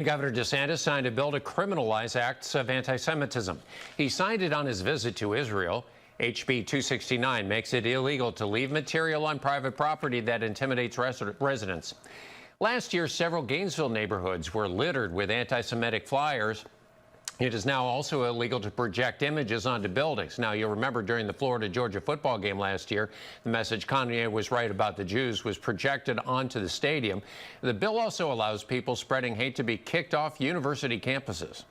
Governor DeSantis signed a bill to criminalize acts of anti-Semitism. He signed it on his visit to Israel. HB 269 makes it illegal to leave material on private property that intimidates residents. Last year, several Gainesville neighborhoods were littered with anti-Semitic flyers. It is now also illegal to project images onto buildings. Now, you'll remember during the Florida-Georgia football game last year, the message "Kanye was right about the Jews" was projected onto the stadium. The bill also allows people spreading hate to be kicked off university campuses.